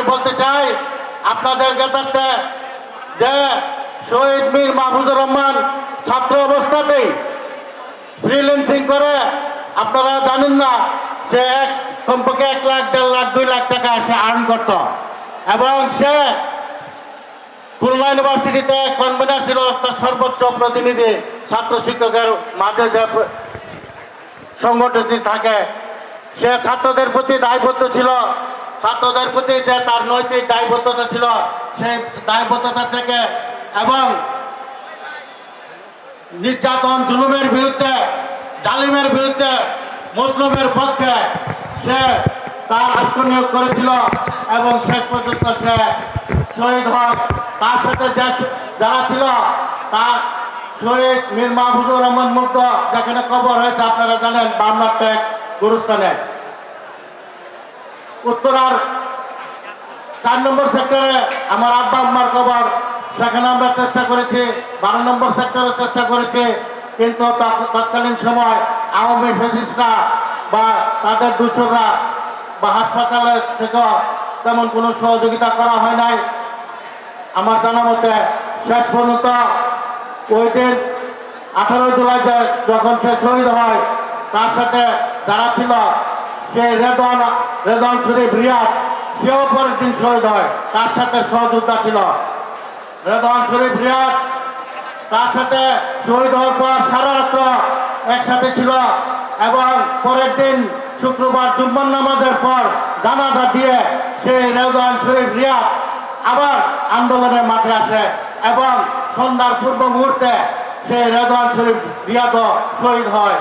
বলতে চাই আপনাদের জ্ঞাতার্থে যে শহীদ মীর মাহফুজুর রহমান ছাত্র অবস্থাতেই ফ্রিল্যান্সিং করে, আপনারা জানেন না যে কমপক্ষে 1 লাখ 1.5 লাখ 2 লাখ টাকা সে আর্ন করত, এবং সে খুলনা ইউনিভার্সিটিতে কনভেনার ছিল, তার সর্বোচ্চ প্রতিনিধি ছাত্র শিক্ষকের মাঝে যে সংগঠনটি থাকে। সে ছাত্রদের প্রতি দায়বদ্ধ ছিল, ছাত্রদের প্রতি যে তার নৈতিক দায়বদ্ধতা ছিল সেই দায়বদ্ধতা থেকে এবং নির্যাতন জুলুমের বিরুদ্ধে, জালিমের বিরুদ্ধে, মুসলিমের পক্ষে সে তার আত্মনিয়োগ করেছিল এবং শেষ পর্যন্ত সে শহীদ হয়। তার সাথে যারা ছিল তার শহীদ মীর মাহফুজুর রহমান মুগ্ধ যেখানে কবর হয়েছে আপনারা জানেন বামনার টেক গুরুস্থানে, উত্তরার 4 নম্বর সেক্টরে আমার আব্বা আম্মার কবর, সেখানে আমরা চেষ্টা করেছি, 12 নম্বর সেক্টরে চেষ্টা করেছি, কিন্তু তৎকালীন সময় আওয়ামী ফ্যাসিস্টরা বা তাদের দূষকরা বা হাসপাতালের থেকে তেমন কোনো সহযোগিতা করা হয় নাই আমার জানা মতে। শেষ পর্যন্ত ওই দিন 18 জুলাই যখন সে শহীদ হয়, তার সাথে যারা ছিল সেই রেদওয়ান শরীফ রিয়াদ, সেও পরের দিন শহীদ হয়, তার সাথে সহযোদ্ধা ছিল রেদওয়ান শরীফ রিয়াদ। তার সাথে শহীদ হওয়ার পর সারা রাত্র একসাথে ছিল এবং পরের দিন শুক্রবার জুম্মার নামাজের পর জানাজা দিয়ে সেই রেদওয়ান শরীফ রিয়াদ আবার আন্দোলনের মাঠে আসে এবং সন্ধ্যার পূর্ব মুহূর্তে সেই রেদওয়ান শরীফ রিয়াদও শহীদ হয়।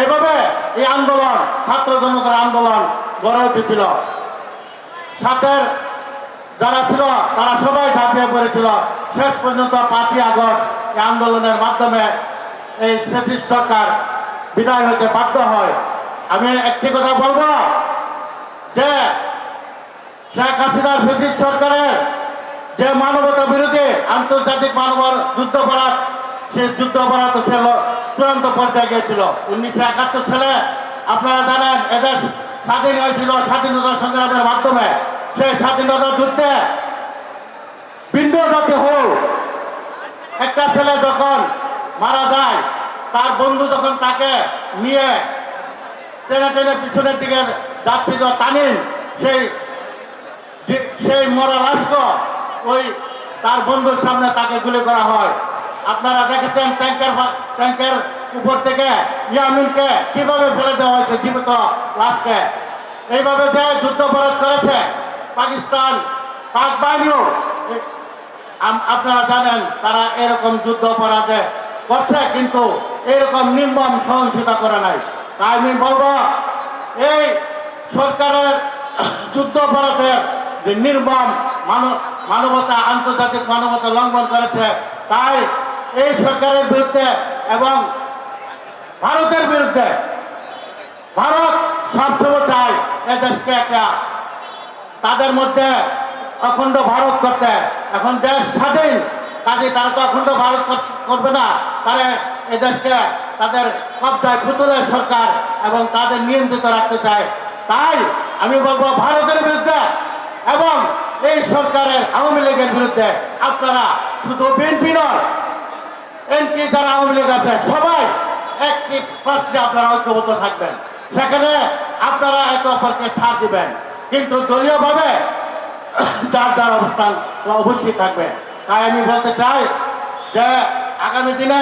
এভাবে এই আন্দোলন, ছাত্র জনতার আন্দোলন গড়ে উঠেছিল। সাথে যারা ছিল তারা সবাই ঝাঁপিয়ে পড়েছিল। শেষ পর্যন্ত 5ই আগস্ট এই আন্দোলনের মাধ্যমে এই ফ্যাসিস্ট সরকার বিদায় হতে বাধ্য হয়। আমি একটি কথা বলবো যে শেখ হাসিনার ফ্যাসিস্ট সরকারের যে মানবতা বিরোধী আন্তর্জাতিক মানব যুদ্ধাপরাধ, সেই যুদ্ধাপরাধ সে চূড়ান্ত পর্যায়ে গিয়েছিল। 1971 সালে আপনারা জানেন এদেশ স্বাধীন হয়েছিল স্বাধীনতা সংগ্রামের মাধ্যমে। সেই স্বাধীনতা যুদ্ধে ভিন্ন জাতি হোক একটা ছেলে যখন মারা যায়, তার বন্ধু যখন তাকে নিয়ে টেনে টেনে পিছনের দিকে যাচ্ছিল তামিম, সেই মরা লাশকে ওই তার বন্ধুর সামনে তাকে গুলি করা হয়। আপনারা দেখেছেন ট্যাঙ্কের উপর থেকে ইয়ামিনকে কিভাবে ফেলে দেওয়া হয়েছে, জীবিত লাশকে। এইভাবে যে যুদ্ধাপরাধ করেছে পাকিস্তান, পাক বাহিনীও, আপনারা জানেন তারা এরকম যুদ্ধ অপরাধে করছে, কিন্তু এরকম নির্মম সহিংসতা করে নাই। তাই আমি বলবো এই সরকারের যুদ্ধ অপরাধের যে নির্মম মানবতা, আন্তর্জাতিক মানবতা লঙ্ঘন করেছে, তাই এই সরকারের বিরুদ্ধে এবং ভারতের বিরুদ্ধে, ভারত সবসময় চায় এ দেশকে একটা তাদের মধ্যে অখণ্ড ভারত করতে। এখন দেশ স্বাধীন, কাজে তারা তো অখণ্ড ভারত করবে না, তারা এদেশকে তাদের কবজায় পুতুলের সরকার এবং তাদের নিয়ন্ত্রিত রাখতে চায়। তাই আমি বলবো ভারতের বিরুদ্ধে এবং এই সরকারের আওয়ামী লীগের বিরুদ্ধে আপনারা শুধু বিএনপি নয়, এনটি যারা আওয়ামী লীগ আছে সবাই একটি প্রশ্নে আপনারা ঐক্যবদ্ধ থাকবেন, সেখানে আপনারা একে অপরকে ছাড় দিবেন, কিন্তু দলীয়ভাবে যার যার অবস্থান অবশ্যই থাকবে। তাই আমি বলতে চাই যে আগামী দিনে